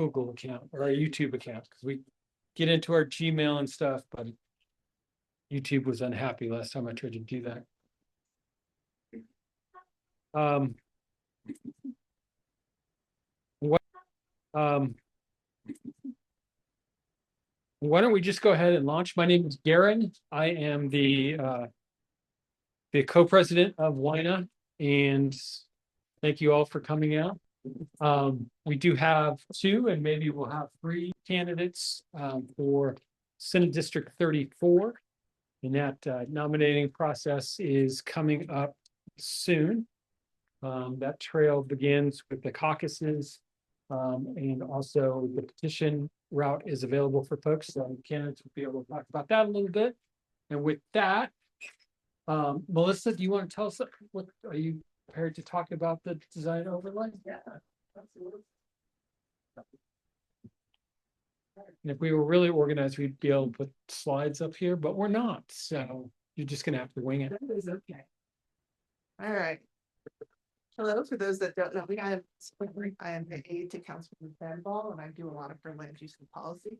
Google account or our YouTube account, because we get into our Gmail and stuff, but YouTube was unhappy last time I tried to do that. Why don't we just go ahead and launch? My name is Garen. I am the co-president of WINA, and thank you all for coming out. We do have 2, and maybe we'll have 3 candidates for Senate District 34. And that nominating process is coming up soon. That trail begins with the caucuses, and also the petition route is available for folks. So candidates will be able to talk about that a little bit. And with that, Melissa, do you want to tell us what are you prepared to talk about the design overlay? Yeah, absolutely. And if we were really organized, we'd be able to put slides up here, but we're not. So you're just going to have to wing it. That is okay. All right. Hello, for those that don't know me, I am the aide to Councilman Fanball, and I do a lot for land use and policy.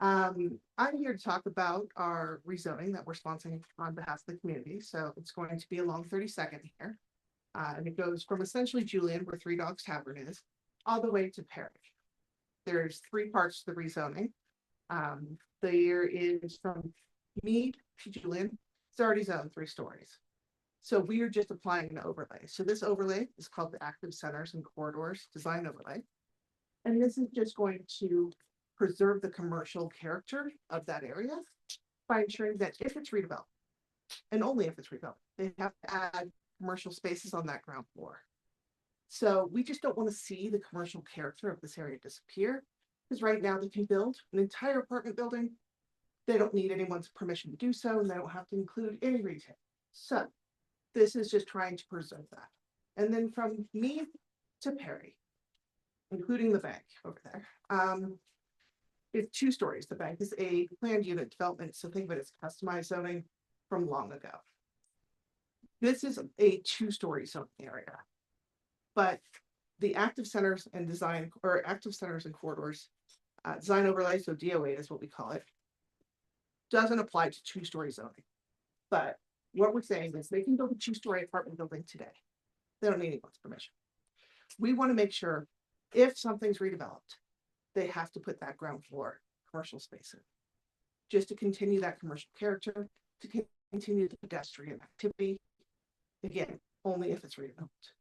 I'm here to talk about our rezoning that we're sponsoring on behalf of the community. So it's going to be a long 30-second here. And it goes from essentially Julian, where Three Dogs Tavern is, all the way to Perry. There's 3 parts to the rezoning. There is from me to Julian, it's already zoned 3 stories. So we are just applying an overlay. So this overlay is called the Active Centers and Corridors Design Overlay. And this is just going to preserve the commercial character of that area by ensuring that if it's redeveloped, and only if it's redeveloped, they have to add commercial spaces on that ground floor. So we just don't want to see the commercial character of this area disappear, because right now they can build an entire apartment building. They don't need anyone's permission to do so, and they don't have to include any retail. So this is just trying to preserve that. And then from me to Perry, including the bank over there, it's 2 stories. The bank is a planned unit development, so think of it as customized zoning from long ago. This is a 2-story zoning area, but the active centers and design, or active centers and corridors design overlay, so DO8 is what we call it, doesn't apply to 2-story zoning. But what we're saying is they can build a 2-story apartment building today. They don't need anyone's permission. We want to make sure if something's redeveloped, they have to put that ground floor commercial space in, just to continue that commercial character, to continue the pedestrian activity. Again, only if it's redeveloped.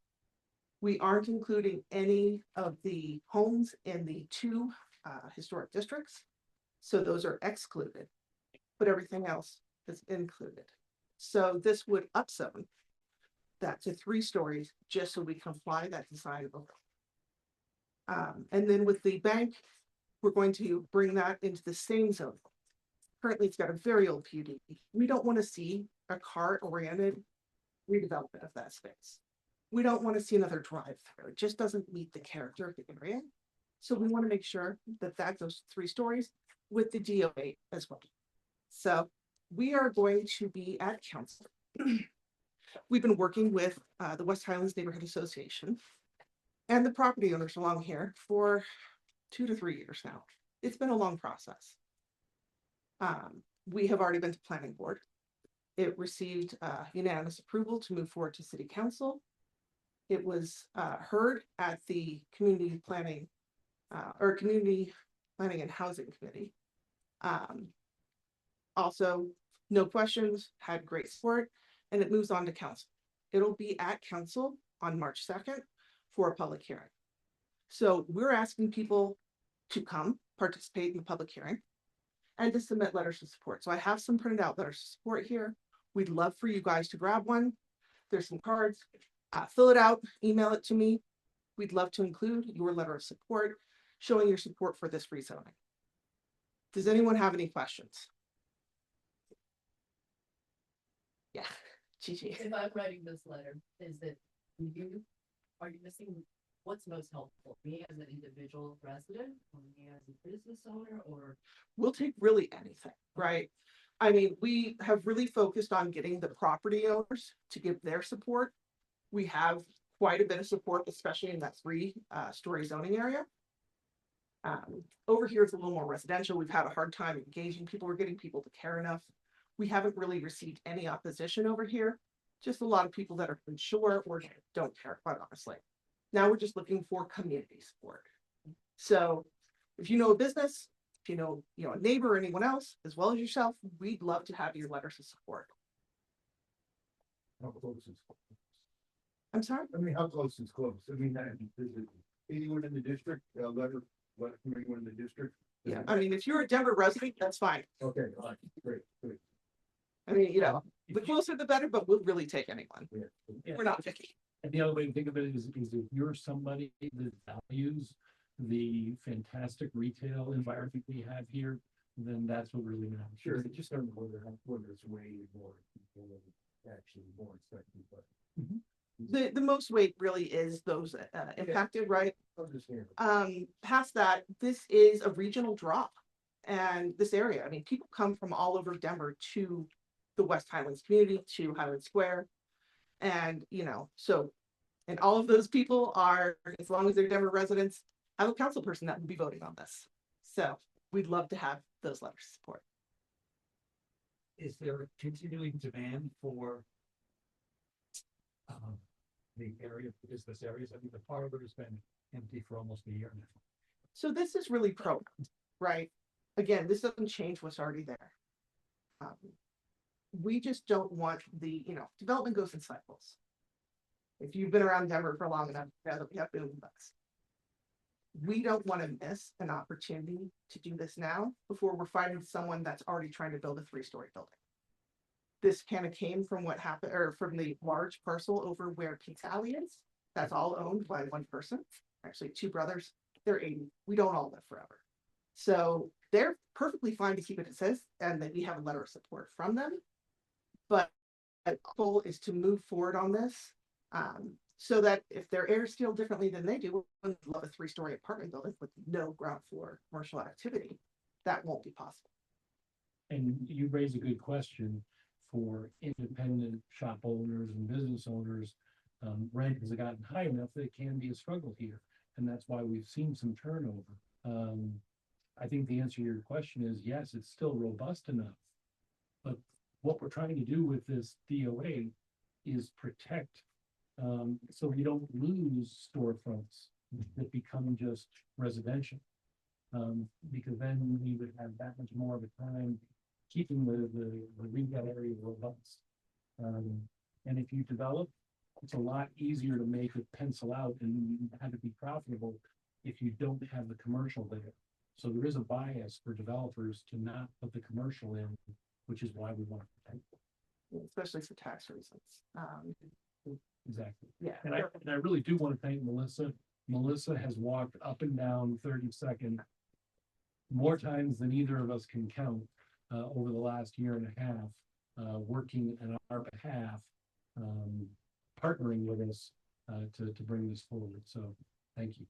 We aren't including any of the homes in the 2 historic districts, so those are excluded, but everything else is included. So this would upzone that to 3 stories, just so we can apply that design overlay. And then with the bank, we're going to bring that into the same zone. Currently, it's got a very old PUD. We don't want to see a car-oriented redevelopment of that space. We don't want to see another drive-through. It just doesn't meet the character of the area. So we want to make sure that that goes 3 stories with the DO8 as well. So we are going to be at council. We've been working with the West Highlands Neighborhood Association and the property owners along here for 2 to 3 years now. It's been a long process. We have already been to planning board. It received unanimous approval to move forward to city council. It was heard at the community planning and housing committee. Also, no questions, had great support, and it moves on to council. It'll be at council on March 2nd for a public hearing. So we're asking people to come participate in the public hearing and to submit letters of support. So I have some printed out letters of support here. We'd love for you guys to grab one. There's some cards, fill it out, email it to me. We'd love to include your letter of support showing your support for this rezoning. Does anyone have any questions? Yeah, Gigi. If I'm writing this letter, is it you? Are you missing what's most helpful? Me as an individual resident, or me as a business owner, or? We'll take really anything, right? I mean, we have really focused on getting the property owners to give their support. We have quite a bit of support, especially in that 3-story zoning area. Over here, it's a little more residential. We've had a hard time engaging people. We're getting people to care enough. We haven't really received any opposition over here. Just a lot of people that are unsure or don't care, quite honestly. Now we're just looking for community support. So if you know a business, if you know, a neighbor or anyone else, as well as yourself, we'd love to have your letters of support. How close is? I'm sorry? I mean, how close is close? I mean, is it anyone in the district, letter from anyone in the district? Yeah, I mean, if you're a Denver resident, that's fine. Okay, all right, great, great. I mean, the closer the better, but we'll really take anyone. Yeah. We're not picky. And the other way to think of it is if you're somebody that values the fantastic retail environment we have here, then that's what really matters. Sure, it just don't know whether it's way more, people actually more expected, but. The most weight really is those impacted, right? Understand. Past that, this is a regional drop. And this area, I mean, people come from all over Denver to the West Highlands community, to Highland Square. And, and all of those people are, as long as they're Denver residents, have a council person that will be voting on this. So we'd love to have those letters of support. Is there a continuing demand for the area, business areas? I mean, the parlor has been empty for almost a year now. So this is really pro, right? Again, this doesn't change what's already there. We just don't want development goes in cycles. If you've been around Denver for long enough, you know that we have boom busts. We don't want to miss an opportunity to do this now before we're finding someone that's already trying to build a 3-story building. This kind of came from what happened, or from the large parcel over where Pizza Alley is. That's all owned by one person, actually 2 brothers. They're 80. We don't all live forever. So they're perfectly fine to keep it as says, and that we have a letter of support from them. But the goal is to move forward on this, so that if their heirs feel differently than they do, and love a 3-story apartment building with no ground floor commercial activity, that won't be possible. And you raise a good question for independent shop owners and business owners. Rent has gotten high enough that it can be a struggle here. And that's why we've seen some turnover. I think the answer to your question is yes, it's still robust enough. But what we're trying to do with this DOA is protect, so we don't lose storefronts that become just residential. Because then we would have that much more of a time keeping the retail area robust. And if you develop, it's a lot easier to make it pencil out and have it be profitable if you don't have the commercial there. So there is a bias for developers to not put the commercial in, which is why we want to protect it. Especially for tax reasons. Exactly. Yeah. And I really do want to thank Melissa. Melissa has walked up and down 32nd more times than either of us can count over the last year and a half, working on our behalf, partnering with us to bring this forward. So thank you.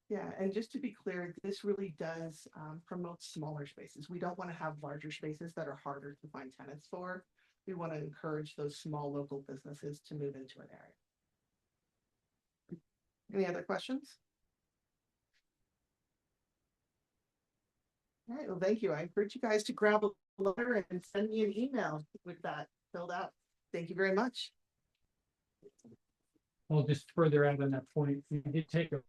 Yeah, and just to be clear, this really does promote smaller spaces. We don't want to have larger spaces that are harder to find tenants for. We want to encourage those small local businesses to move into an area. Any other questions? All right, well, thank you. I encourage you guys to grab a letter and send me an email with that filled out. Thank you very much. Well, just further add on that point, we did take a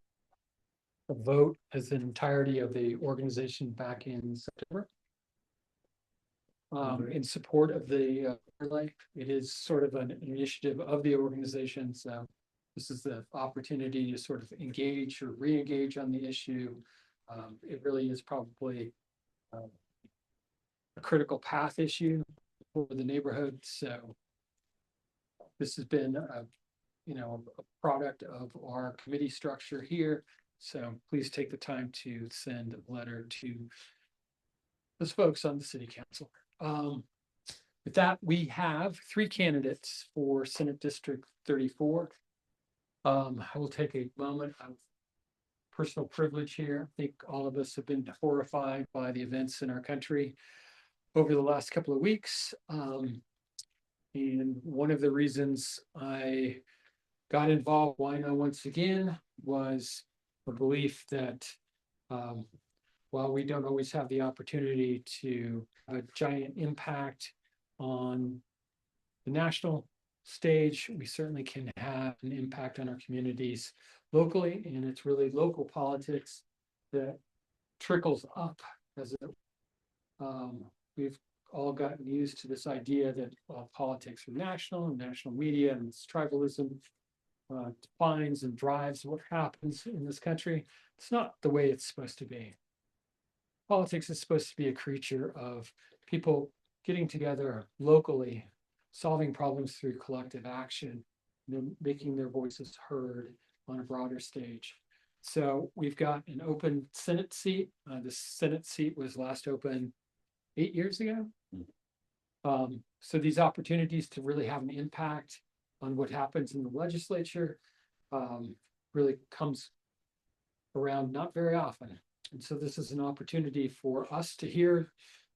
vote as the entirety of the organization back in September. In support of the overlay. It is sort of an initiative of the organization, so this is the opportunity to sort of engage or re-engage on the issue. It really is probably a critical path issue for the neighborhood, so this has been a product of our committee structure here. So please take the time to send a letter to those folks on the city council. With that, we have 3 candidates for Senate District 34. I will take a moment of personal privilege here. I think all of us have been horrified by the events in our country over the last couple of weeks. And one of the reasons I got involved, why now once again, was the belief that while we don't always have the opportunity to have a giant impact on the national stage, we certainly can have an impact on our communities locally, and it's really local politics that trickles up as it, we've all gotten used to this idea that politics are national and national media and this tribalism defines and drives what happens in this country. It's not the way it's supposed to be. Politics is supposed to be a creature of people getting together locally, solving problems through collective action, making their voices heard on a broader stage. So we've got an open Senate seat. The Senate seat was last open 8 years ago. So these opportunities to really have an impact on what happens in the legislature really comes around not very often. And so this is an opportunity for us to hear,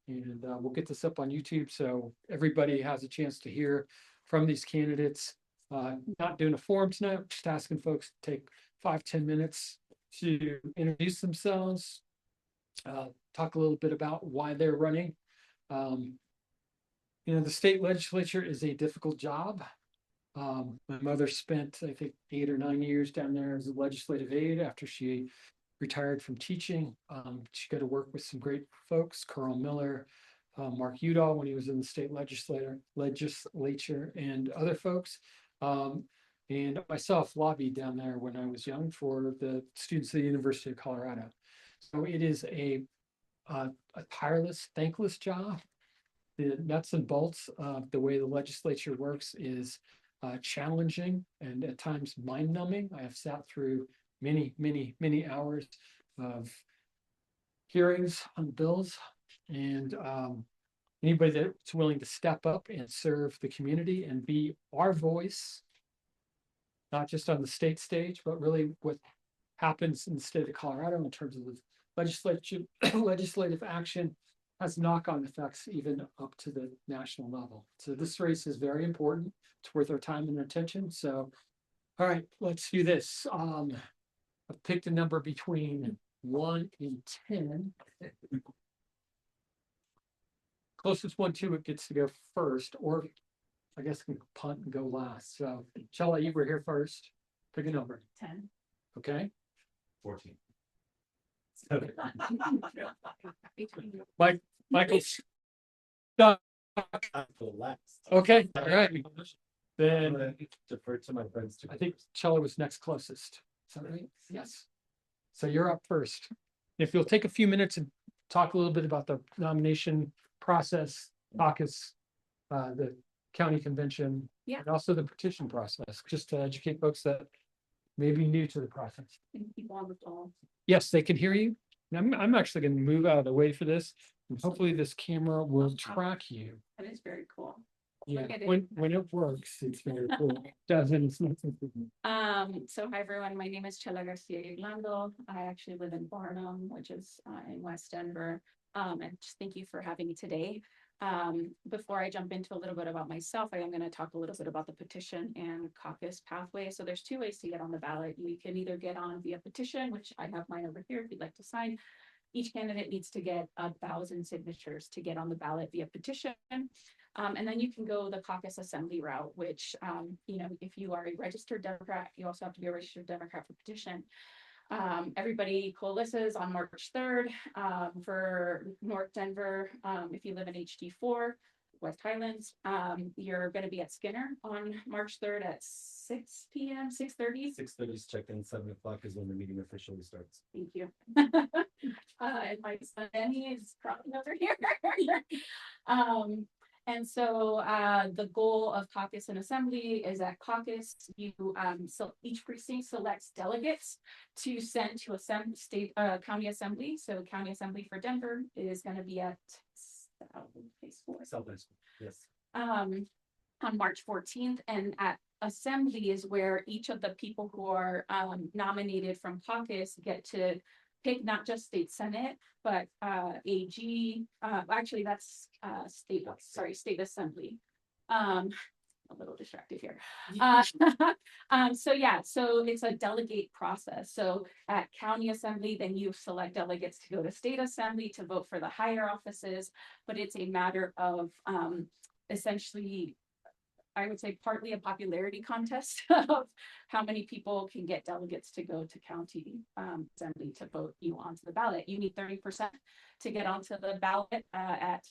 and we'll get this up on YouTube so everybody has a chance to hear from these candidates. Not doing a forum tonight, just asking folks to take 5-10 minutes to introduce themselves, talk a little bit about why they're running. The state legislature is a difficult job. My mother spent, I think, 8 or 9 years down there as a legislative aide after she retired from teaching. She got to work with some great folks, Carl Miller, Mark Udall when he was in the state legislature, and other folks. And myself lobbied down there when I was young for the students of the University of Colorado. So it is a tireless, thankless job. The nuts and bolts of the way the legislature works is challenging and at times mind numbing. I have sat through many hours of hearings on bills, and anybody that's willing to step up and serve the community and be our voice, not just on the state stage, but really what happens in the state of Colorado in terms of the legislative action has knock-on effects even up to the national level. So this race is very important. It's worth our time and attention. So, all right, let's do this. I've picked a number between 1 and 10. Closest one to it gets to go first, or I guess we can punt and go last. So, Chella, you were here first. Pick a number. 10. Okay. 14. Michael. Stop. For last. Okay. All right. Then Defer to my friends. I think Chella was next closest. Is that right? Yes. So you're up first. If you'll take a few minutes and talk a little bit about the nomination process, caucus, the county convention, Yeah. and also the petition process, just to educate folks that may be new to the process. And people on the phone. Yes, they can hear you. And I'm actually going to move out of the way for this. And hopefully this camera will track you. That is very cool. Yeah, Look at it. when it works, it's very cool. Doesn't, it's not something. So hi everyone, my name is Chela Garcia Irlando. I actually live in Barnum, which is in West Denver. And just thank you for having me today. Before I jump into a little bit about myself, I am going to talk a little bit about the petition and caucus pathway. So there's 2 ways to get on the ballot. You can either get on via petition, which I have mine over here if you'd like to sign. Each candidate needs to get 1,000 signatures to get on the ballot via petition. And then you can go the caucus assembly route, which, if you are a registered Democrat, you also have to be a registered Democrat for petition. Everybody coalesces on March 3rd for North Denver. If you live in HD4, West Highlands, you're going to be at Skinner on March 3rd at 6 p.m., 6:30. 6:30 is check-in, 7 o'clock is when the meeting officially starts. Thank you. And my son Benny is probably over here. And so the goal of caucus and assembly is at caucus, so each precinct selects delegates to send to state county assembly. So county assembly for Denver is going to be at South High School, yes. on March 14th, and at assembly is where each of the people who are nominated from caucus get to pick not just state senate, but actually that's state assembly. a little distracted here. So yeah, so it's a delegate process. So at county assembly, then you select delegates to go to state assembly to vote for the higher offices, but it's a matter of essentially, I would say partly a popularity contest of how many people can get delegates to go to county assembly to vote you onto the ballot. You need 30% to get onto the ballot at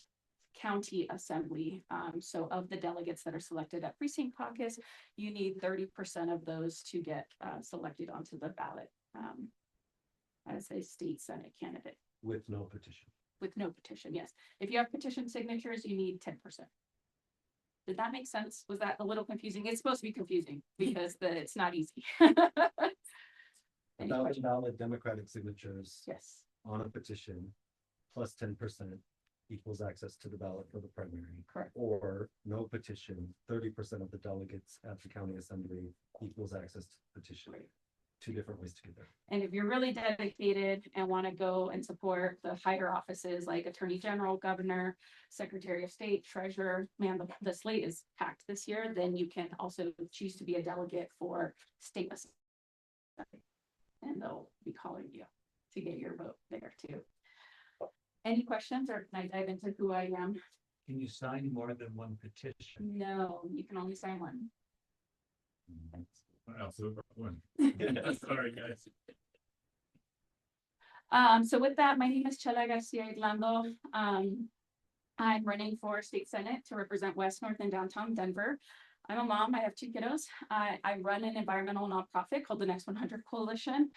county assembly. So of the delegates that are selected at precinct caucus, you need 30% of those to get selected onto the ballot as a state senate candidate. With no petition. With no petition, yes. If you have petition signatures, you need 10%. Did that make sense? Was that a little confusing? It's supposed to be confusing because it's not easy. Any Without questions? valid Democratic signatures Yes, on a petition, plus 10% equals access to the ballot for the primary. correct. Or no petition, 30% of the delegates at the county assembly equals access to the petition. Right. Two different ways to get there. And if you're really dedicated and want to go and support the higher offices like Attorney General, Governor, Secretary of State, Treasurer, man, the slate is packed this year, then you can also choose to be a delegate for state assembly. And they'll be calling you to get your vote there too. Any questions, or can I dive into who I am? Can you sign more than one petition? No, you can only sign one. Absolutely. Sorry, guys. So with that, my name is Chela Garcia Irlando. I'm running for state senate to represent West, North, and downtown Denver. I'm a mom. I have 2 kiddos. I run an environmental nonprofit called the Next 100 Coalition.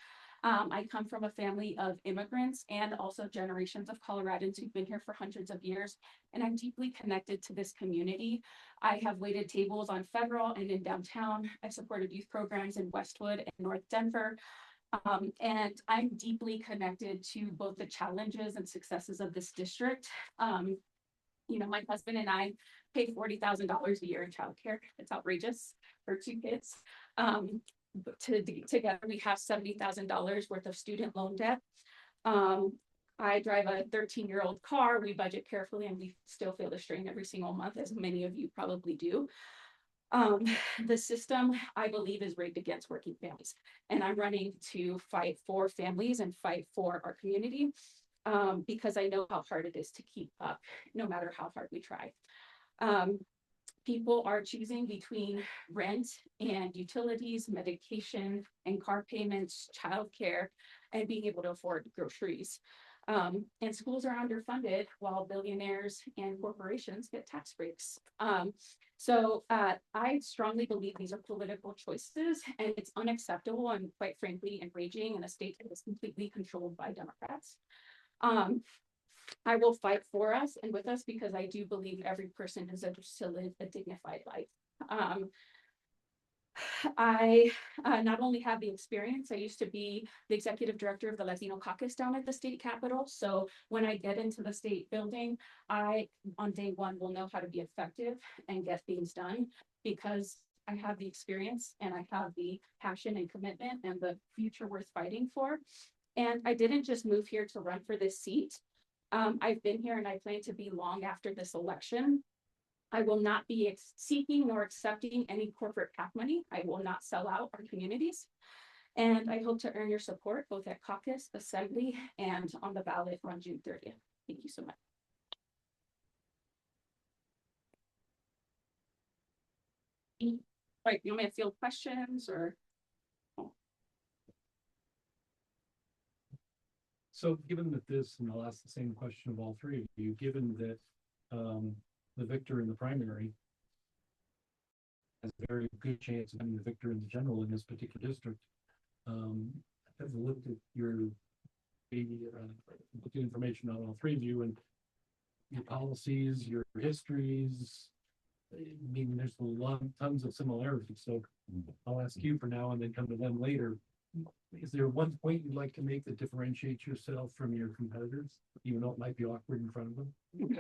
I come from a family of immigrants and also generations of Coloradans who've been here for hundreds of years, and I'm deeply connected to this community. I have waited tables on Federal and in downtown. I've supported youth programs in Westwood and North Denver. And I'm deeply connected to both the challenges and successes of this district. You know, my husband and I pay $40,000 a year in childcare. It's outrageous for 2 kids. But together we have $70,000 worth of student loan debt. I drive a 13-year-old car. We budget carefully and we still feel the strain every single month, as many of you probably do. The system, I believe, is rigged against working families, and I'm running to fight for families and fight for our community because I know how hard it is to keep up, no matter how hard we try. People are choosing between rent and utilities, medication and car payments, childcare, and being able to afford groceries. And schools are underfunded while billionaires and corporations get tax breaks. So I strongly believe these are political choices, and it's unacceptable and quite frankly enraging in a state that is completely controlled by Democrats. I will fight for us and with us because I do believe every person deserves to live a dignified life. I not only have the experience, I used to be the executive director of the Latino caucus down at the state capitol. So when I get into the state building, I, on day one, will know how to be effective and get things done because I have the experience and I have the passion and commitment and the future worth fighting for. And I didn't just move here to run for this seat. I've been here and I plan to be long after this election. I will not be seeking nor accepting any corporate PAC money. I will not sell out our communities. And I hope to earn your support both at caucus, assembly, and on the ballot on June 30th. Thank you so much. Right, you want me to field questions or? So given that this, and I'll ask the same question of all 3 of you, given that the victor in the primary has a very good chance of being the victor in the general in this particular district, I've looked at your looked at information on all 3 of you and your policies, your histories. I mean, there's tons of similarities. So I'll ask you for now and then come to them later. Is there one point you'd like to make that differentiates yourself from your competitors, even though it might be awkward in front of them?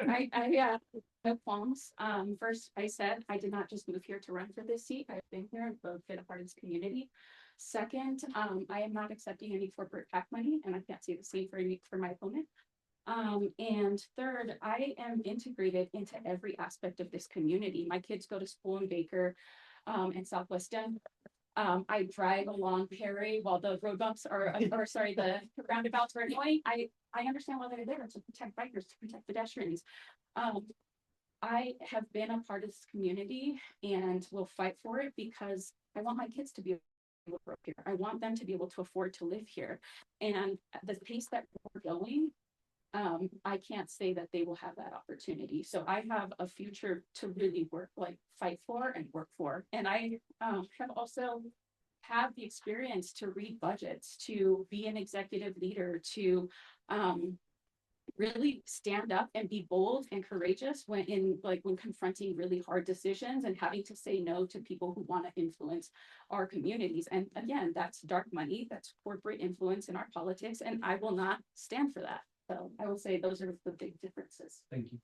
I no qualms. First, I said I did not just move here to run for this seat. I've been here and been a part of this community. Second, I am not accepting any corporate PAC money, and I can't say the same for my opponent. And third, I am integrated into every aspect of this community. My kids go to school in Baker, and Southwest Denver. I drive along Perry while the road bumps are, or sorry, the roundabouts are annoying. I understand why they're there, to protect bikers, to protect pedestrians. I have been a part of this community and will fight for it because I want my kids to be able to grow up here. I want them to be able to afford to live here. And at the pace that we're going, I can't say that they will have that opportunity. So I have a future to really work, like fight for and work for. And I have also have the experience to read budgets, to be an executive leader, to really stand up and be bold and courageous when confronting really hard decisions and having to say no to people who want to influence our communities. And again, that's dark money, that's corporate influence in our politics, and I will not stand for that. So I will say those are the big differences. Thank you.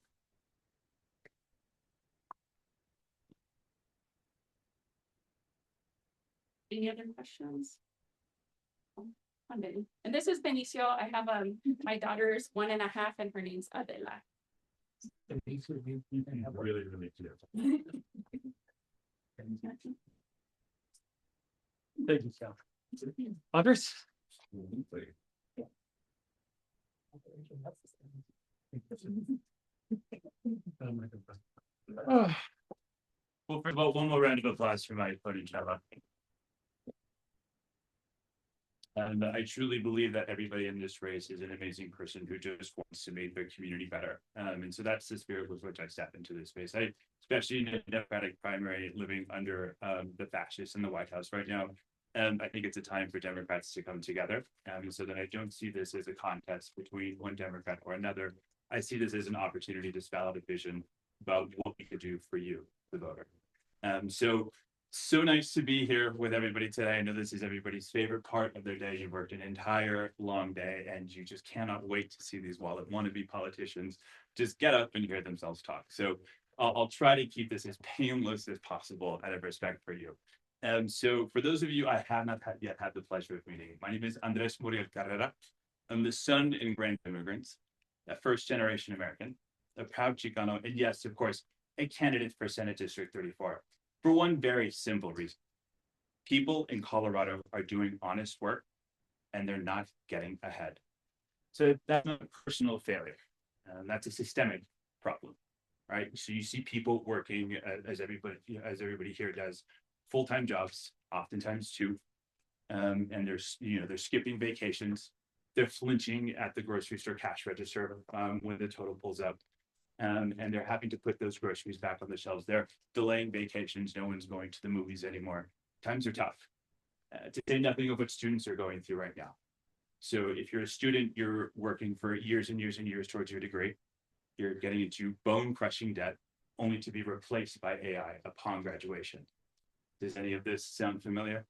Any other questions? And this is Benicio. I have my daughter's 1.5 and her name's Adela. Really, really clear. Thank you, Sal. Others? Oh, Well, for about one more round of applause for my Ponychella. And I truly believe that everybody in this race is an amazing person who just wants to make their community better. And so that's the spirit with which I step into this space. Especially in a Democratic primary living under the fascists in the White House right now. I think it's a time for Democrats to come together. So that I don't see this as a contest between one Democrat or another. I see this as an opportunity to spell out a vision about what we could do for you, the voter. So nice to be here with everybody today. I know this is everybody's favorite part of their day. You've worked an entire long day and you just cannot wait to see these wannabe politicians just get up and hear themselves talk. So I'll try to keep this as painless as possible out of respect for you. So for those of you I have not yet had the pleasure of meeting, my name is Andres Muriel Carrera. I'm the son and grand immigrants, a first-generation American, a proud Chicano, and yes, of course, a candidate for Senate District 34. For one very simple reason. People in Colorado are doing honest work and they're not getting ahead. So that's not a personal failure. That's a systemic problem, right? So you see people working as everybody here does, full-time jobs, oftentimes two, and they're skipping vacations. They're flinching at the grocery store cash register when the total pulls up. And they're having to put those groceries back on the shelves. They're delaying vacations. No one's going to the movies anymore. Times are tough. To say nothing of what students are going through right now. So if you're a student, you're working for years and years and years towards your degree. You're getting into bone-crushing debt, only to be replaced by AI upon graduation. Does any of this sound familiar?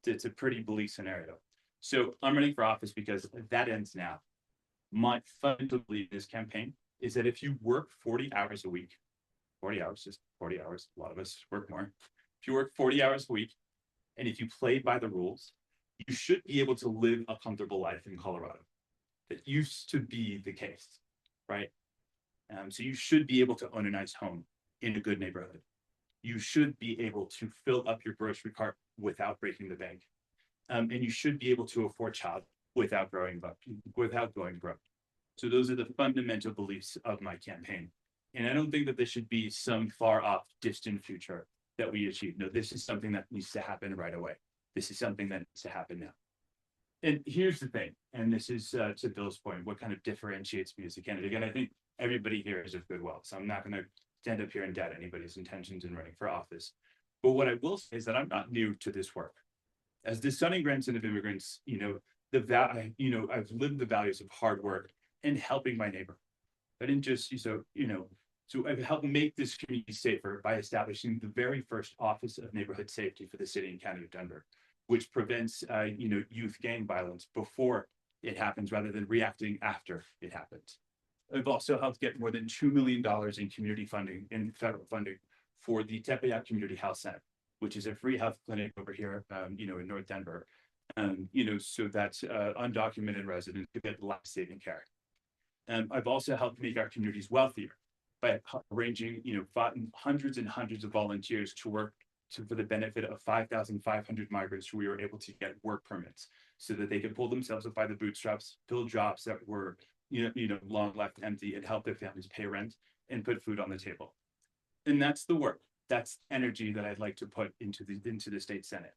It's a pretty bleak scenario. So I'm running for office because that ends now. My fundamental belief in this campaign is that if you work 40 hours a week, 40 hours, just 40 hours, a lot of us work more. If you work 40 hours a week, and if you play by the rules, you should be able to live a comfortable life in Colorado. That used to be the case, right? So you should be able to own a nice home in a good neighborhood. You should be able to fill up your grocery cart without breaking the bank. And you should be able to afford child without going broke. So those are the fundamental beliefs of my campaign. And I don't think that this should be some far off distant future that we achieve. No, this is something that needs to happen right away. This is something that needs to happen now. And here's the thing, and this is to Bill's point, what kind of differentiates me as a candidate. Again, I think everybody here is of goodwill, so I'm not going to stand up here and doubt anybody's intentions in running for office. But what I will say is that I'm not new to this work. As the son and grandson of immigrants, I've lived the values of hard work and helping my neighbor. I didn't just, so I've helped make this community safer by establishing the very first Office of Neighborhood Safety for the city and county of Denver, which prevents, youth gang violence before it happens rather than reacting after it happens. I've also helped get more than $2 million in community funding, in federal funding, for the Tepeyac Community Health Center, which is a free health clinic over here, in North Denver, so that's undocumented residents to get life-saving care. I've also helped make our communities wealthier by arranging, hundreds and hundreds of volunteers to work for the benefit of 5,500 migrants who we were able to get work permits so that they could pull themselves up by the bootstraps, build jobs that were, long left empty, and help their families pay rent and put food on the table. And that's the work. That's energy that I'd like to put into the state Senate.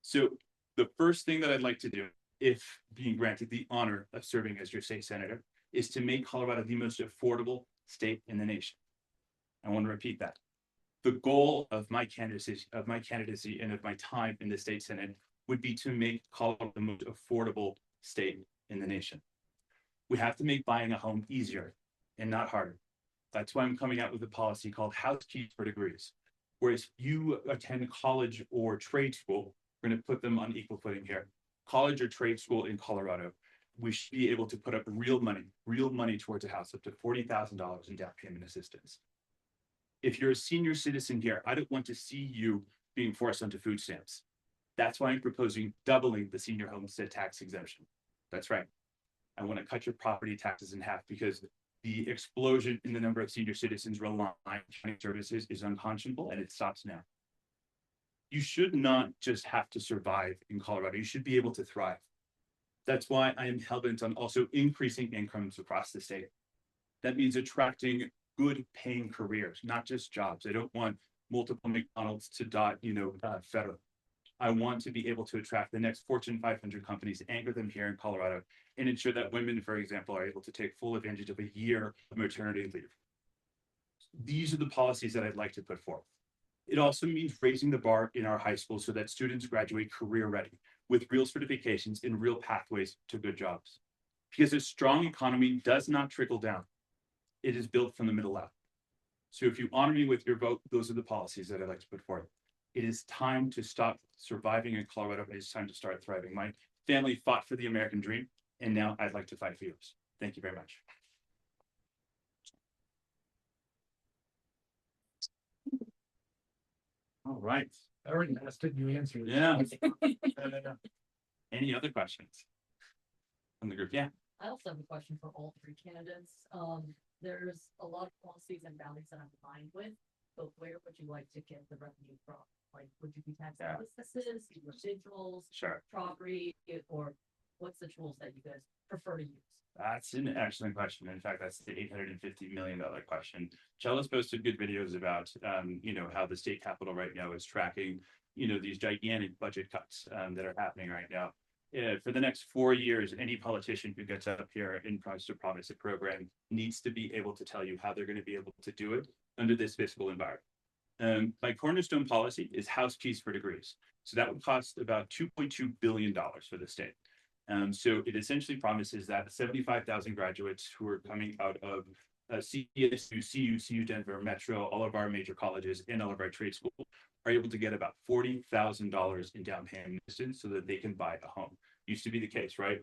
So the first thing that I'd like to do, if being granted the honor of serving as your state senator, is to make Colorado the most affordable state in the nation. I want to repeat that. The goal of my candidacy and of my time in the state Senate would be to make Colorado the most affordable state in the nation. We have to make buying a home easier and not harder. That's why I'm coming out with a policy called House Keys for Degrees. Whereas you attend college or trade school, we're going to put them on equal footing here. College or trade school in Colorado, we should be able to put up real money towards a house, up to $40,000 in down payment assistance. If you're a senior citizen here, I don't want to see you being forced onto food stamps. That's why I'm proposing doubling the senior homestead tax exemption. That's right. I want to cut your property taxes in half because the explosion in the number of senior citizens relying on county services is unconscionable, and it stops now. You should not just have to survive in Colorado. You should be able to thrive. That's why I am hell-bent on also increasing incomes across the state. That means attracting good paying careers, not just jobs. I don't want multiple McDonald's to federal. I want to be able to attract the next Fortune 500 companies, anchor them here in Colorado, and ensure that women, for example, are able to take full advantage of a year of maternity leave. These are the policies that I'd like to put forth. It also means raising the bar in our high schools so that students graduate career ready with real certifications and real pathways to good jobs. Because a strong economy does not trickle down. It is built from the middle out. So if you honor me with your vote, those are the policies that I'd like to put forth. It is time to stop surviving in Colorado. It's time to start thriving. My family fought for the American dream, and now I'd like to fight for yours. Thank you very much. All right. I already asked it, you answered it. Yeah. Any other questions from the group? Yeah. I also have a question for all three candidates. There's a lot of policies and boundaries that I'm aligned with, but where would you like to get the revenue from? Like, would you be taxing businesses, residuals, Sure. property, or what's the tools that you guys prefer to use? That's an excellent question. In fact, that's the $850 million question. Chella's posted good videos about, how the state capitol right now is tracking, these gigantic budget cuts that are happening right now. For the next 4 years, any politician who gets up here and tries to promise a program needs to be able to tell you how they're going to be able to do it under this fiscal environment. My cornerstone policy is House Keys for Degrees. So that would cost about $2.2 billion for the state. So it essentially promises that 75,000 graduates who are coming out of CSU, CU Denver, Metro, all of our major colleges, and all of our trade schools are able to get about $40,000 in down payment assistance so that they can buy a home. Used to be the case, right?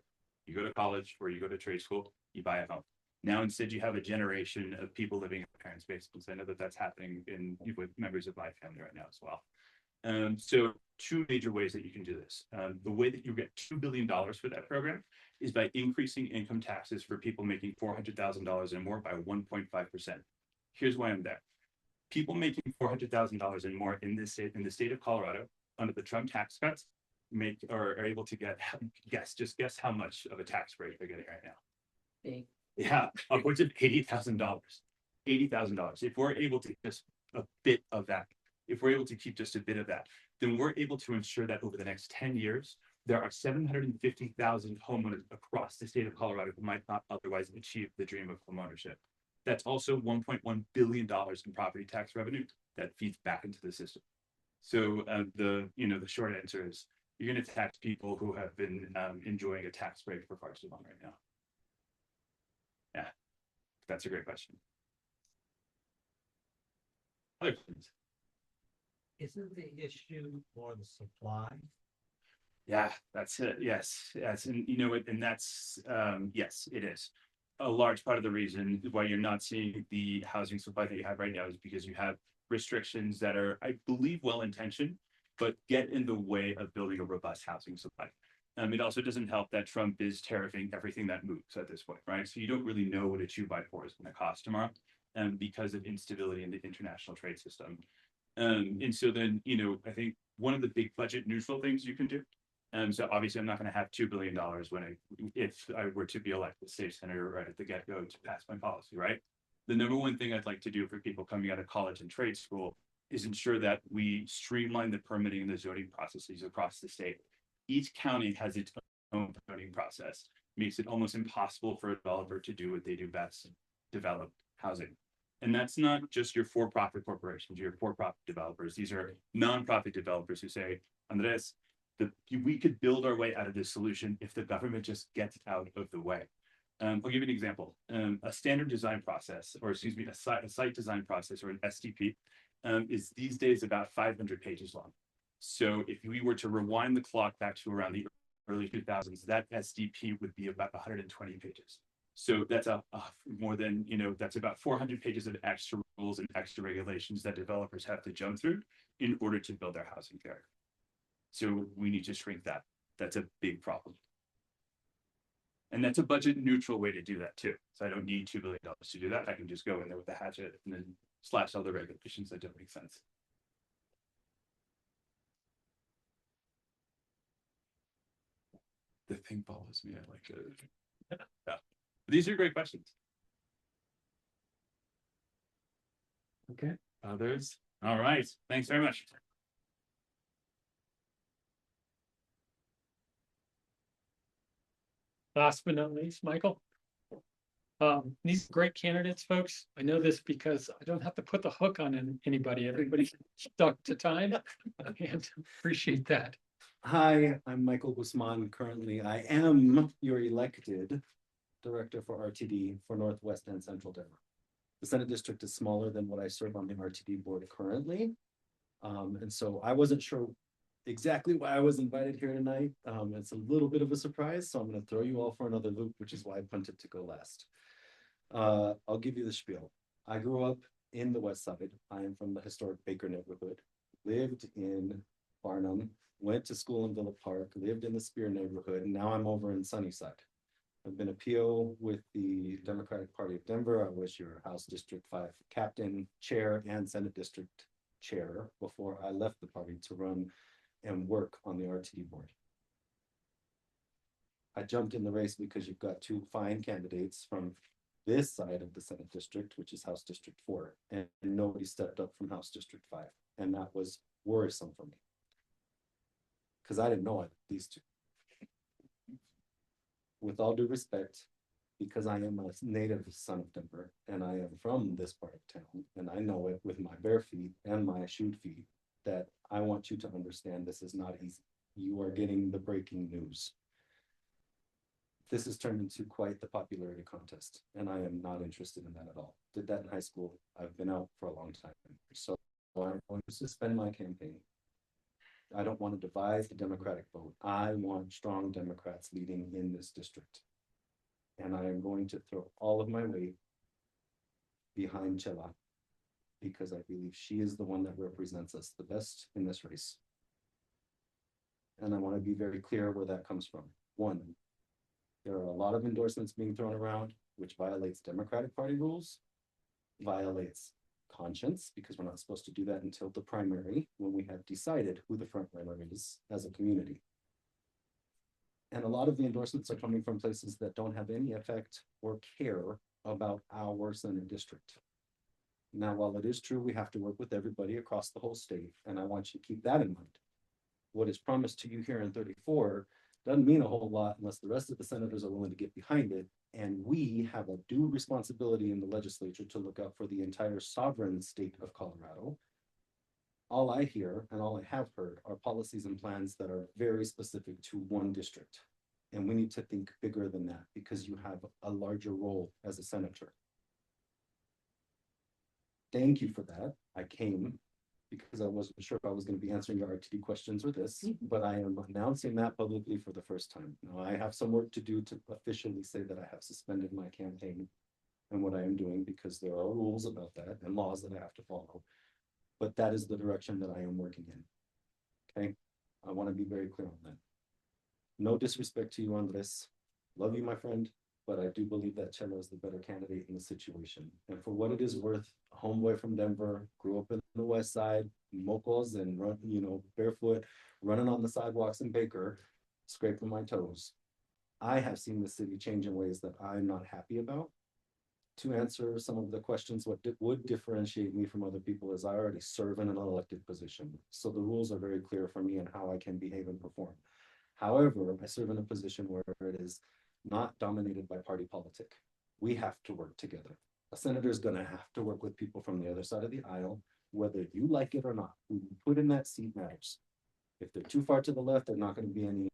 You go to college or you go to trade school, you buy a home. Now, instead, you have a generation of people living in parents' basements. I know that that's happening with members of my family right now as well. So two major ways that you can do this. The way that you get $2 billion for that program is by increasing income taxes for people making $400,000 and more by 1.5%. Here's why I'm there. People making $400,000 and more in the state of Colorado under the Trump tax cuts are able to get, guess how much of a tax break they're getting right now. Big. Yeah, upwards of $80,000. $80,000. If we're able to just a bit of that, if we're able to keep just a bit of that, then we're able to ensure that over the next 10 years, there are 750,000 homeowners across the state of Colorado who might not otherwise achieve the dream of homeownership. That's also $1.1 billion in property tax revenue that feeds back into the system. So the short answer is you're going to tax people who have been enjoying a tax break for far too long right now. Yeah, that's a great question. Other questions? Isn't the issue more the supply? Yeah, that's it. Yes, and that's yes, it is. A large part of the reason why you're not seeing the housing supply that you have right now is because you have restrictions that are, I believe, well-intentioned, but get in the way of building a robust housing supply. It also doesn't help that Trump is tariffing everything that moves at this point, right? So you don't really know what a 2x4 is going to cost tomorrow, because of instability in the international trade system. And so then, I think one of the big budget neutral things you can do. So obviously I'm not going to have $2 billion if I were to be elected state senator right at the get-go to pass my policy, right? The number one thing I'd like to do for people coming out of college and trade school is ensure that we streamline the permitting and the zoning processes across the state. Each county has its own permitting process, makes it almost impossible for a developer to do what they do best, develop housing. And that's not just your for-profit corporations, your for-profit developers. These are nonprofit developers who say, Andres, we could build our way out of this solution if the government just gets out of the way. I'll give you an example. A standard design process, or excuse me, a site design process, or an SDP, is these days about 500 pages long. So if we were to rewind the clock back to around the early 2000s, that SDP would be about 120 pages. So that's more than, that's about 400 pages of extra rules and extra regulations that developers have to jump through in order to build their housing there. So we need to shrink that. That's a big problem. And that's a budget neutral way to do that too. So I don't need $2 billion to do that. I can just go in there with a hatchet and then slash all the regulations that don't make sense. The thing follows me. I like it. Yeah. These are great questions. Okay. Others? All right. Thanks very much. Last but not least, Michael. These are great candidates, folks. I know this because I don't have to put the hook on anybody. Everybody's stuck to time and appreciate that. Hi, I'm Michael Guzman. Currently, I am your elected director for RTD for Northwest and Central Denver. The Senate district is smaller than what I serve on the RTD board currently. And so I wasn't sure exactly why I was invited here tonight. It's a little bit of a surprise, so I'm going to throw you all for another loop, which is why I punted to go last. I'll give you the spiel. I grew up in the West Side. I am from the historic Baker neighborhood, lived in Barnum, went to school in Villa Park, lived in the Spear neighborhood, and now I'm over in Sunnyside. I've been a PO with the Democratic Party of Denver. I was your House District 5 captain, chair, and Senate District chair before I left the party to run and work on the RTD board. I jumped in the race because you've got two fine candidates from this side of the Senate district, which is House District 4, and nobody stepped up from House District 5. And that was worrisome for me because I didn't know these two. With all due respect, because I am a native son of Denver and I am from this part of town, and I know it with my bare feet and my shoed feet, that I want you to understand this is not easy. You are getting the breaking news. This has turned into quite the popularity contest, and I am not interested in that at all. Did that in high school. I've been out for a long time. So I'm going to suspend my campaign. I don't want to divide the Democratic vote. I want strong Democrats leading in this district. And I am going to throw all of my weight behind Chela because I believe she is the one that represents us the best in this race. And I want to be very clear where that comes from. One, there are a lot of endorsements being thrown around, which violates Democratic Party rules, violates conscience, because we're not supposed to do that until the primary, when we have decided who the front runner is as a community. And a lot of the endorsements are coming from places that don't have any effect or care about our Senate district. Now, while it is true we have to work with everybody across the whole state, and I want you to keep that in mind. What is promised to you here in 34 doesn't mean a whole lot unless the rest of the senators are willing to get behind it. And we have a due responsibility in the legislature to look out for the entire sovereign state of Colorado. All I hear and all I have heard are policies and plans that are very specific to one district. And we need to think bigger than that because you have a larger role as a senator. Thank you for that. I came because I wasn't sure if I was going to be answering your RTD questions or this, but I am announcing that publicly for the first time. Now, I have some work to do to officially say that I have suspended my campaign and what I am doing because there are rules about that and laws that I have to follow. But that is the direction that I am working in. Okay, I want to be very clear on that. No disrespect to you, Andres. Love you, my friend, but I do believe that Chelo is the better candidate in the situation. And for what it is worth, a homeboy from Denver, grew up in the West Side, mocos and run, barefoot, running on the sidewalks in Baker, scraping my toes. I have seen the city change in ways that I'm not happy about. To answer some of the questions, what would differentiate me from other people is I already serve in an elected position. So the rules are very clear for me and how I can behave and perform. However, I serve in a position where it is not dominated by party politic. We have to work together. A senator is going to have to work with people from the other side of the aisle, whether you like it or not. Who you put in that seat matters. If they're too far to the left, there's not going to be any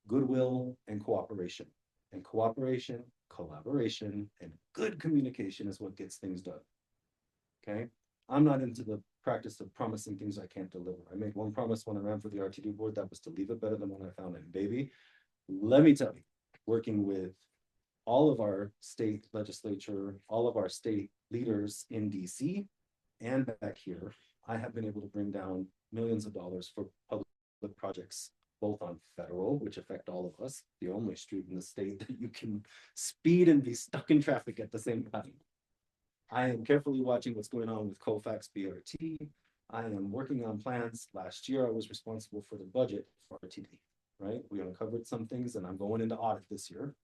goodwill and cooperation. And cooperation, collaboration, and good communication is what gets things done. Okay? I'm not into the practice of promising things I can't deliver. I made one promise when I ran for the RTD board, that was to leave it better than when I found it. Baby, let me tell you, working with all of our state legislature, all of our state leaders in DC and back here, I have been able to bring down millions of dollars for public projects, both on federal, which affect all of us, the only street in the state that you can speed and be stuck in traffic at the same time. I am carefully watching what's going on with Colfax BRT. I am working on plans. Last year, I was responsible for the budget for RTD, right? We uncovered some things and I'm going into audit this year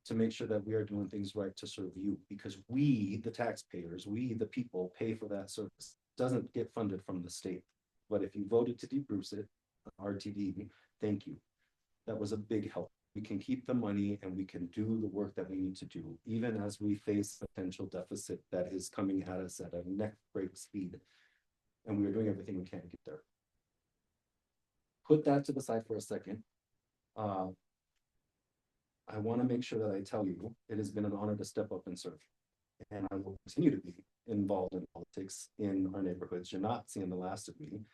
to make sure that we are doing things right to serve you, because we, the taxpayers, we, the people, pay for that service. It doesn't get funded from the state. But if you voted to de-Bruce it, RTD, thank you. That was a big help. We can keep the money and we can do the work that we need to do, even as we face a potential deficit that is coming at us at a neck break speed. And we are doing everything we can to get there. Put that to the side for a second. I want to make sure that I tell you, it has been an honor to step up and serve. And I will continue to be involved in politics in our neighborhoods. You're not seeing the last of me,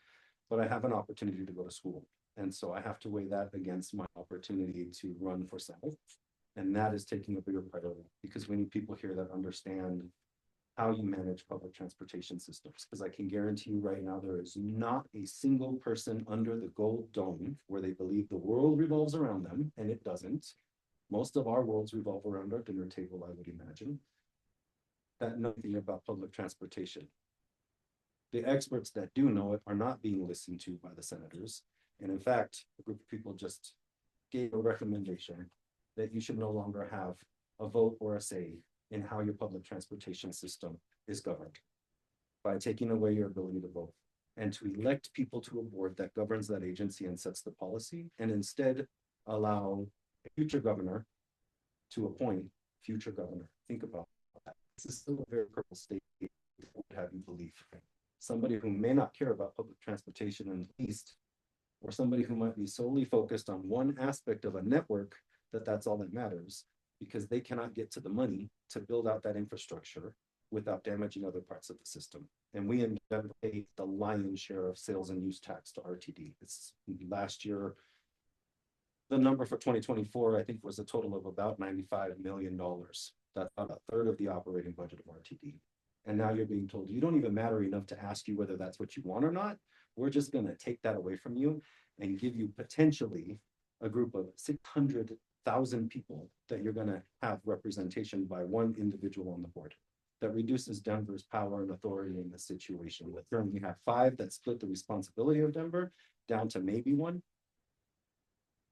but I have an opportunity to go to school. And so I have to weigh that against my opportunity to run for Senate. And that is taking a bigger priority, because we need people here that understand how you manage public transportation systems. Because I can guarantee you right now, there is not a single person under the gold dome where they believe the world revolves around them, and it doesn't. Most of our worlds revolve around our dinner table, I would imagine, that know nothing about public transportation. The experts that do know it are not being listened to by the senators. And in fact, a group of people just gave a recommendation that you should no longer have a vote or a say in how your public transportation system is governed by taking away your ability to vote, and to elect people to a board that governs that agency and sets the policy, and instead allow a future governor to appoint future governor. Think about that. This is still a very purple state that would have you believe. Somebody who may not care about public transportation in the least, or somebody who might be solely focused on one aspect of a network, that's all that matters, because they cannot get to the money to build out that infrastructure without damaging other parts of the system. And we pay the lion's share of sales and use tax to RTD. It's last year, the number for 2024, I think, was a total of about $95 million. That's about a third of the operating budget of RTD. And now you're being told you don't even matter enough to ask you whether that's what you want or not. We're just going to take that away from you and give you potentially a group of 600,000 people that you're going to have representation by one individual on the board. That reduces Denver's power and authority in this situation. We currently have 5 that split the responsibility of Denver down to maybe 1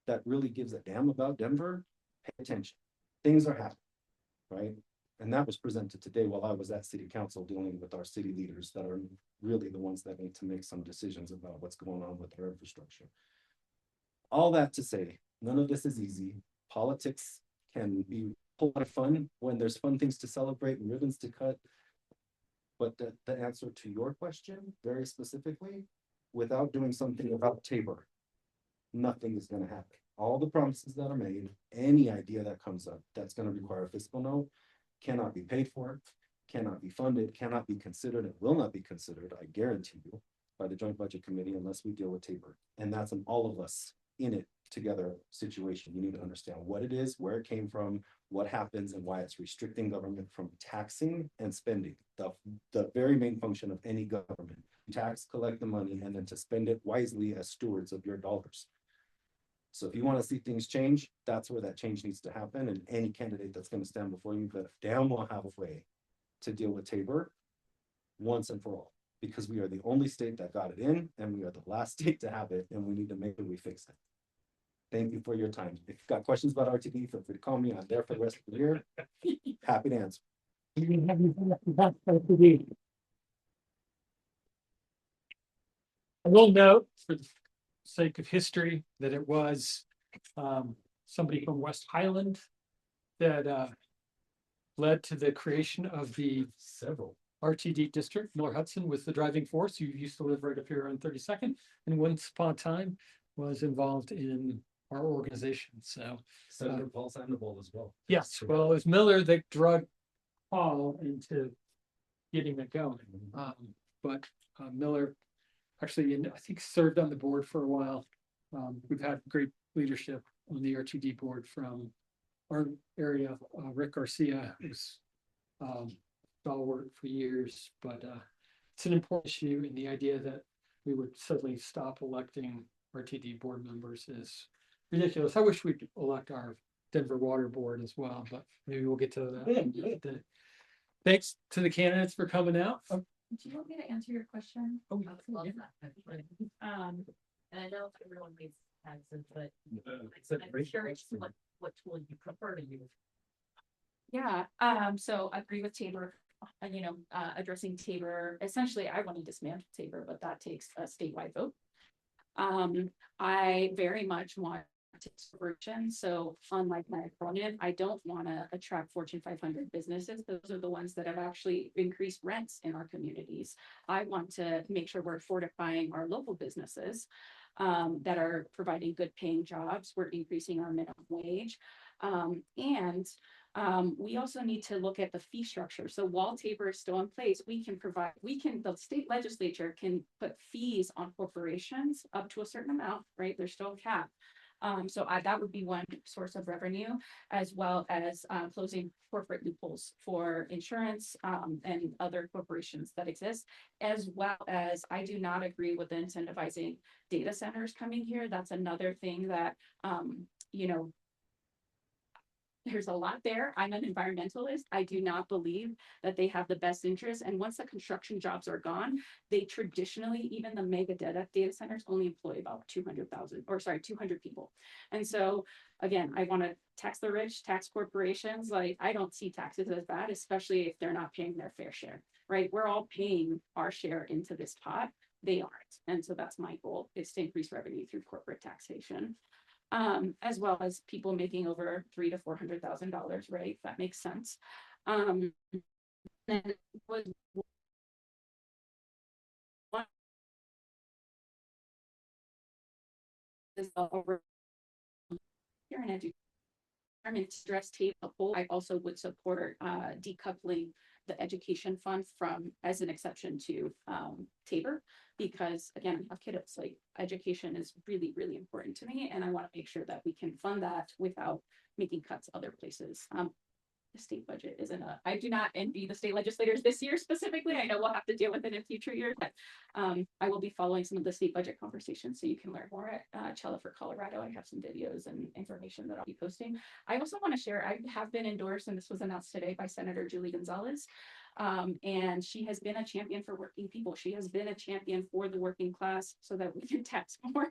that really gives a damn about Denver. Pay attention. Things are happening, right? And that was presented today while I was at city council dealing with our city leaders that are really the ones that need to make some decisions about what's going on with their infrastructure. All that to say, none of this is easy. Politics can be a lot of fun when there's fun things to celebrate and ribbons to cut. But the answer to your question, very specifically, without doing something about Tabor, nothing is going to happen. All the promises that are made, any idea that comes up that's going to require a fiscal note, cannot be paid for, cannot be funded, cannot be considered, and will not be considered, I guarantee you, by the Joint Budget Committee unless we deal with Tabor. And that's an all of us in it together situation. You need to understand what it is, where it came from, what happens, and why it's restricting government from taxing and spending. The very main function of any government. Tax, collect the money, and then to spend it wisely as stewards of your dollars. So if you want to see things change, that's where that change needs to happen, and any candidate that's going to stand before you better damn well have a way to deal with Tabor once and for all, because we are the only state that got it in, and we are the last state to have it, and we need to make sure we fix it. Thank you for your time. If you've got questions about RTD, feel free to call me. I'm there for the rest of the year. Happy to answer. I will note, for the sake of history, that it was somebody from West Highland that led to the creation of the Several. RTD district. Miller Hudson was the driving force, who used to live right up here on 32nd, and once upon a time was involved in our organization. So Senator Paul Sandoval as well. yes, well, it was Miller that drug Paul into getting it going. But Miller actually, I think, served on the board for a while. We've had great leadership on the RTD board from our area. Rick Garcia was stalwart for years, but it's an important issue, and the idea that we would suddenly stop electing RTD board members is ridiculous. I wish we'd elect our Denver Water Board as well, but maybe we'll get to that. Thanks to the candidates for coming out. Do you want me to answer your question? I would love yeah. that, actually. And I know everyone needs taxes, but It's a I'm great curious question. what tool you prefer to use. Yeah, so I agree with Tabor, addressing Tabor. Essentially, I want to dismantle Tabor, but that takes a statewide vote. I very much want to conversion. So unlike my opponent, I don't want to attract Fortune 500 businesses. Those are the ones that have actually increased rents in our communities. I want to make sure we're fortifying our local businesses that are providing good paying jobs. We're increasing our minimum wage. And we also need to look at the fee structure. So while Tabor is still in place, the state legislature can put fees on corporations up to a certain amount, right? There's still a cap. So that would be one source of revenue, as well as closing corporate loopholes for insurance and other corporations that exist, as well as I do not agree with incentivizing data centers coming here. That's another thing that, there's a lot there. I'm an environmentalist. I do not believe that they have the best interest. And once the construction jobs are gone, they traditionally, even the mega data centers only employ about 200 people. And so again, I want to tax the rich, tax corporations. Like, I don't see taxes as bad, especially if they're not paying their fair share, right? We're all paying our share into this pot. They aren't. And so that's my goal, is to increase revenue through corporate taxation. As well as people making over $300,000 to $400,000, right? That makes sense. And was one is over here in education to address table. I also would support decoupling the education fund from as an exception to Tabor, because again, I have kiddos, like education is really, really important to me. And I want to make sure that we can fund that without making cuts other places. The state budget isn't I do not envy the state legislators this year specifically. I know we'll have to deal with it in future years, but I will be following some of the state budget conversations, so you can learn more at Chella for Colorado. I have some videos and information that I'll be posting. I also want to share, I have been endorsed, and this was announced today by Senator Julie Gonzalez. And she has been a champion for working people. She has been a champion for the working class so that we can tax more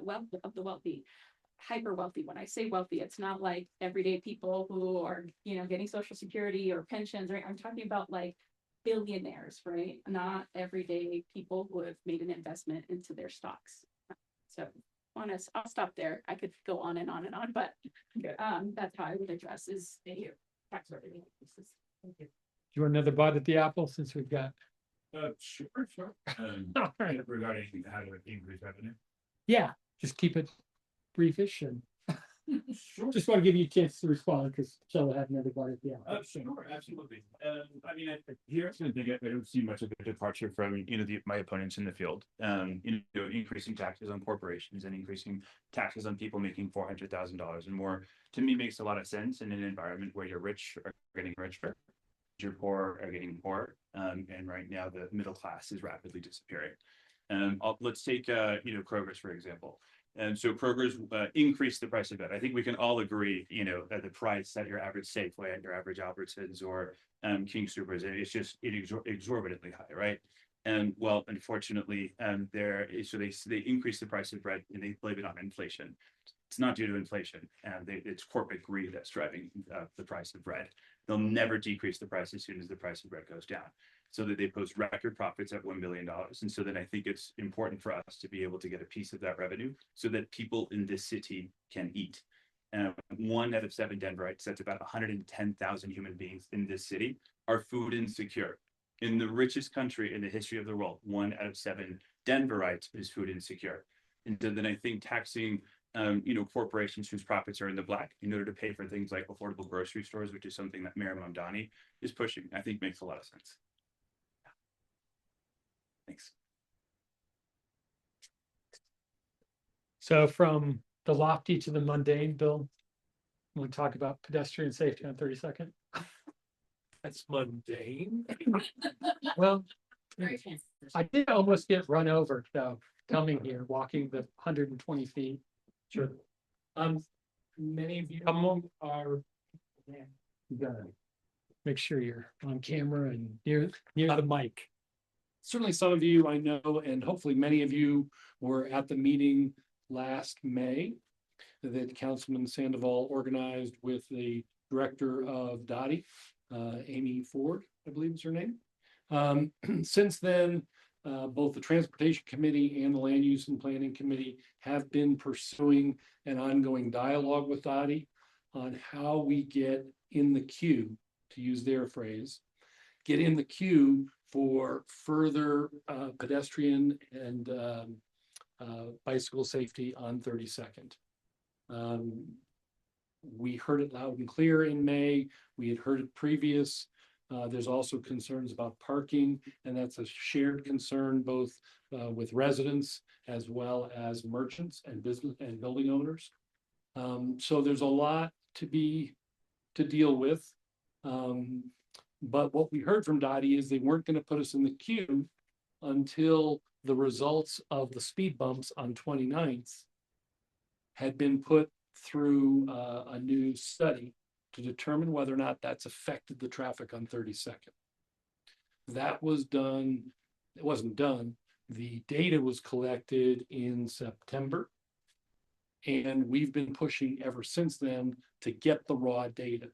wealth of the wealthy. Hyper wealthy. When I say wealthy, it's not like everyday people who are, getting Social Security or pensions, right? I'm talking about like billionaires, right? Not everyday people who have made an investment into their stocks. So I'll stop there. I could go on and on and on, but that's how I would address is tax revenue increases. Thank you. Do you want another bite at the apple since we've got? Sure. All right. Regarding how to increase revenue. Yeah, just keep it briefish and Sure. just want to give you a chance to respond because Chella had another bite at the apple. Sure, absolutely. I mean, here I don't see much of a departure from, my opponents in the field. Increasing taxes on corporations and increasing taxes on people making $400,000 and more, to me, makes a lot of sense in an environment where your rich are getting richer, your poor are getting poorer. And right now the middle class is rapidly disappearing. Let's take, Kroger's, for example. And so Kroger's increased the price of bread. I think we can all agree, you know, that the price at your average Safeway, at your average Albertsons or King Supers, it's just exorbitantly high, right? And well, unfortunately, they increase the price of bread and they blame it on inflation. It's not due to inflation, and it's corporate greed that's driving the price of bread. They'll never decrease the price as soon as the price of bread goes down, so that they post record profits at $1 billion. And so then I think it's important for us to be able to get a piece of that revenue so that people in this city can eat. 1 out of 7 Denverites, that's about 110,000 human beings in this city, are food insecure. In the richest country in the history of the world, 1 out of 7 Denverites is food insecure. And so then I think taxing corporations whose profits are in the black in order to pay for things like affordable grocery stores, which is something that Mayor Mamdani is pushing, I think makes a lot of sense. Thanks. So from the lofty to the mundane, Bill, we'll talk about pedestrian safety on 32nd. That's mundane. Well, Very transition. I did almost get run over though, coming here, walking the 120 feet. Sure. Many of you Come on. are, You gotta make sure you're on camera and near the mic. certainly some of you I know, and hopefully many of you were at the meeting last May that Councilman Sandoval organized with the director of Dottie, Amy Ford, I believe is her name. Since then, both the Transportation Committee and the Land Use and Planning Committee have been pursuing an ongoing dialogue with Dottie on how we get in the queue, to use their phrase, get in the queue for further pedestrian and bicycle safety on 32nd. We heard it loud and clear in May. We had heard it previous. There's also concerns about parking, and that's a shared concern both with residents as well as merchants and business and building owners. So there's a lot to deal with. But what we heard from Dottie is they weren't going to put us in the queue until the results of the speed bumps on 29th had been put through a new study to determine whether or not that's affected the traffic on 32nd. That was done, it wasn't done. The data was collected in September. And we've been pushing ever since then to get the raw data,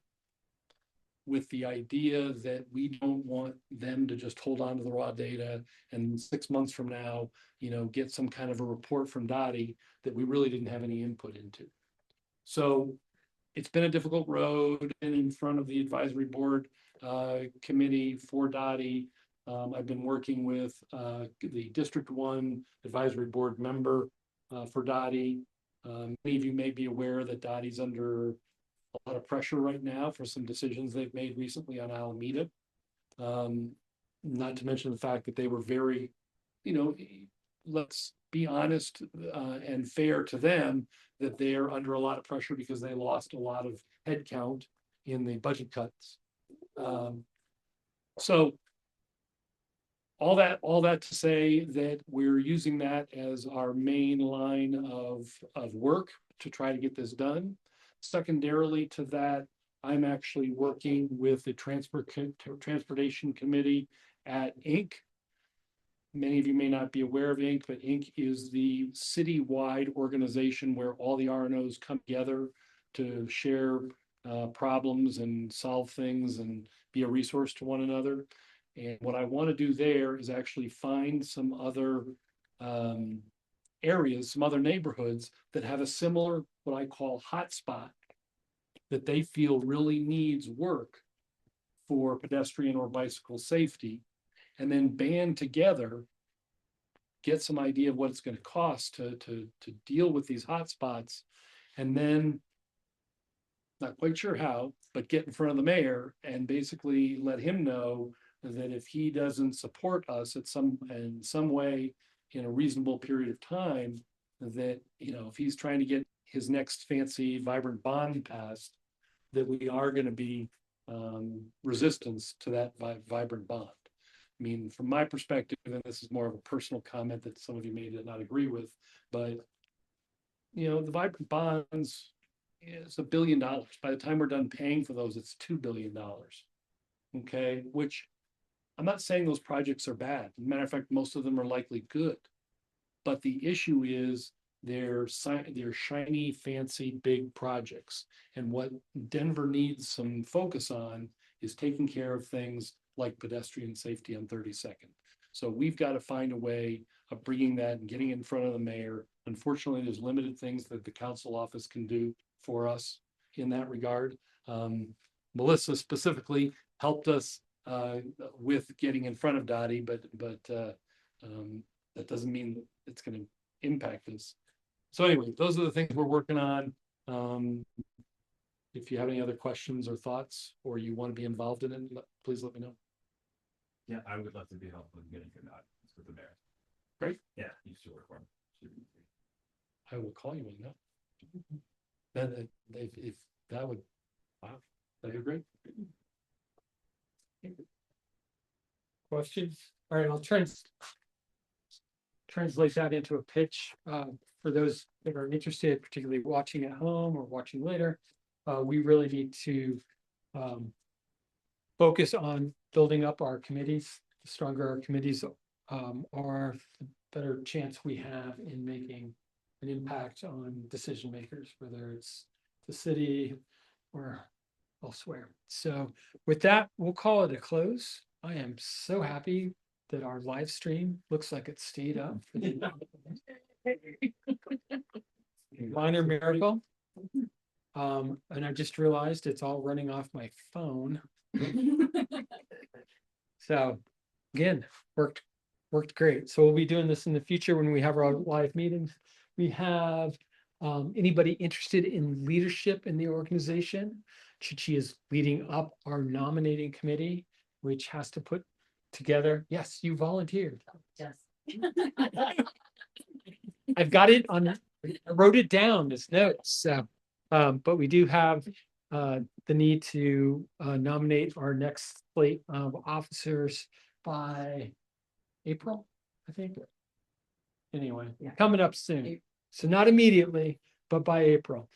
with the idea that we don't want them to just hold on to the raw data and 6 months from now, get some kind of a report from Dottie that we really didn't have any input into. So it's been a difficult road, and in front of the advisory board committee for Dottie. I've been working with the District 1 advisory board member for Dottie. Many of you may be aware that Dottie's under a lot of pressure right now for some decisions they've made recently on Alameda. Not to mention the fact that they were very, let's be honest and fair to them, that they're under a lot of pressure because they lost a lot of headcount in the budget cuts. So all that to say that we're using that as our main line of work to try to get this done. Secondarily to that, I'm actually working with the Transportation Committee at Inc. Many of you may not be aware of Inc., but Inc. is the citywide organization where all the RNOs come together to share problems and solve things and be a resource to one another. And what I want to do there is actually find some other areas, some other neighborhoods that have a similar, what I call hotspot, that they feel really needs work for pedestrian or bicycle safety, and then band together, get some idea of what it's going to cost to deal with these hotspots, and then not quite sure how, but get in front of the mayor and basically let him know that if he doesn't support us in some way in a reasonable period of time, that if he's trying to get his next fancy vibrant bond passed, that we are going to be resistance to that vibrant bond. I mean, from my perspective, and this is more of a personal comment that some of you may not agree with, but the vibrant bonds is $1 billion. By the time we're done paying for those, it's $2 billion. Okay, which I'm not saying those projects are bad. As a matter of fact, most of them are likely good. But the issue is they're shiny, fancy, big projects. And what Denver needs some focus on is taking care of things like pedestrian safety on 32nd. So we've got to find a way of bringing that and getting it in front of the mayor. Unfortunately, there's limited things that the council office can do for us in that regard. Melissa specifically helped us with getting in front of Dottie, but that doesn't mean it's going to impact us. So anyway, those are the things we're working on. If you have any other questions or thoughts, or you want to be involved in it, please let me know. Yeah, I would love to be helpful in getting good odds with the mayor. Great. Yeah, used to work for him. I will call you on that. Then if that would, wow, that'd be great. Questions? All right, I'll translate that into a pitch for those that are interested, particularly watching at home or watching later. We really need to focus on building up our committees. The stronger our committees are, the better chance we have in making an impact on decision makers, whether it's the city or elsewhere. So with that, we'll call it a close. I am so happy that our live stream looks like it stayed up. Minor miracle. And I just realized it's all running off my phone. So again, worked great. So we'll be doing this in the future when we have our live meetings. We have anybody interested in leadership in the organization. Chichi is leading up our nominating committee, which has to put together. Yes, you volunteered. Yes. I've got it on, I wrote it down as notes. So, but we do have the need to nominate our next slate of officers by April, I think. Anyway, coming up soon. So not immediately, but by April.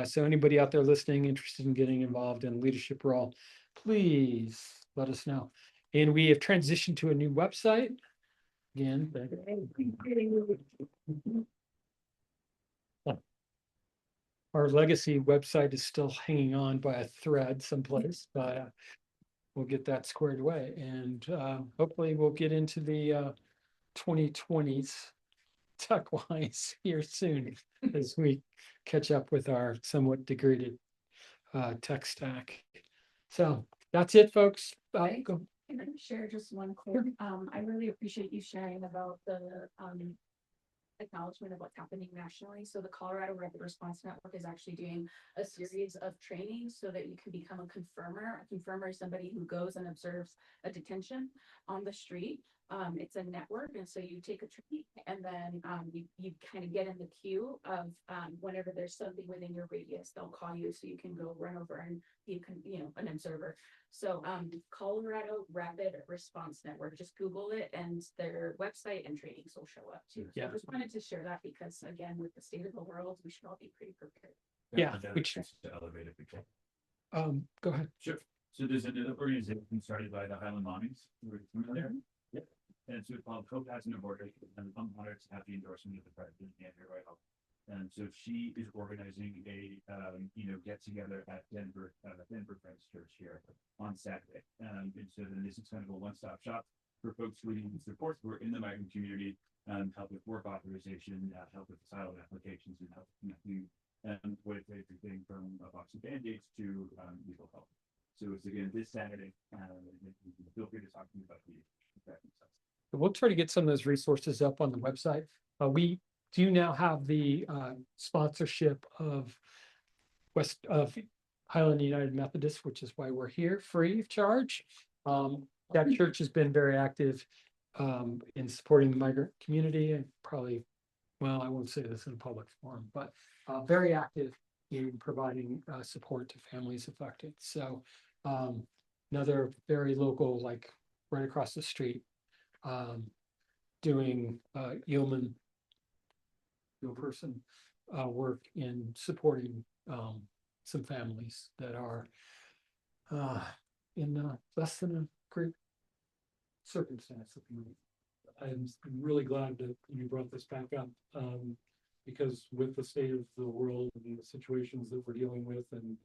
So anybody out there listening, interested in getting involved in a leadership role, please let us know. And we have transitioned to a new website. Again, our legacy website is still hanging on by a thread someplace, but we'll get that squared away. And hopefully we'll get into the 2020s tech-wise here soon as we catch up with our somewhat degraded tech stack. So that's it, folks. Go. Can I share just one quick? I really appreciate you sharing about the acknowledgement of what's happening nationally. So the Colorado Rapid Response Network is actually doing a series of trainings so that you can become a confirmer. A confirmer is somebody who goes and observes a detention on the street. It's a network, and so you take a training, and then you kind of get in the queue of whenever there's something within your radius, they'll call you so you can go run over and you can, an observer. So Colorado Rapid Response Network, just Google it, and their website and trainings will show up too. So I just wanted to share that because again, with the state of the world, we should all be pretty prepared. Yeah, which elevated people. go ahead. Sure. So there's another organization started by the Highland Mommies. We're familiar. Yep. And it's called Co-Pass No Borders, and I'm honored to have the endorsement of the president, Andrew Whitehall. And so she is organizing a get together at Denver Friends Church here on Saturday. And so then this is kind of a one-stop shop for folks who need support who are in the migrant community, help with work authorization, help with asylum applications, and help connecting with everything from a box of band-aids to legal help. So it's again this Saturday. Feel free to talk to me about the We'll try to get some of those resources up on the website. We do now have the sponsorship of Highland United Methodist, which is why we're here free of charge. That church has been very active in supporting the migrant community and probably, well, I won't say this in a public forum, but very active in providing support to families affected. So another very local, like right across the street, doing yeoman person work in supporting some families that are in less than a great circumstance at the moment. I'm really glad that you brought this back up, because with the state of the world and the situations that we're dealing with, and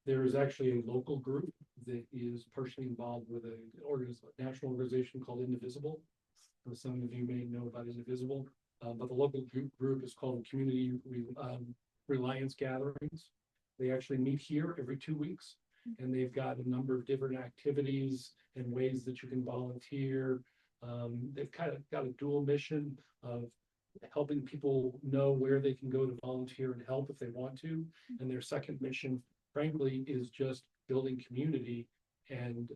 there is actually a local group that is partially involved with a national organization called Indivisible. Some of you may know about Indivisible, but the local group is called Community Reliance Gatherings. They actually meet here every 2 weeks, and they've got a number of different activities and ways that you can volunteer. They've kind of got a dual mission of helping people know where they can go to volunteer and help if they want to. And their second mission, frankly, is just building community and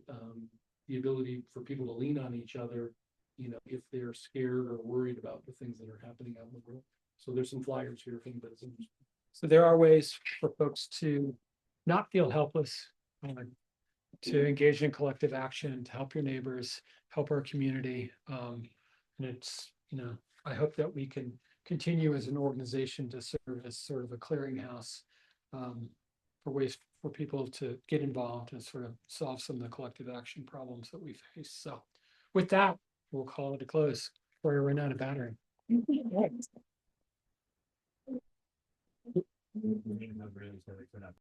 the ability for people to lean on each other, you know, if they're scared or worried about the things that are happening out in the world. So there's some flyers here if anybody's interested. So there are ways for folks to not feel helpless, to engage in collective action, to help your neighbors, help our community. And it's, you know, I hope that we can continue as an organization to serve as sort of a clearinghouse for ways for people to get involved and sort of solve some of the collective action problems that we face. So with that, we'll call it a close before we run out of battery.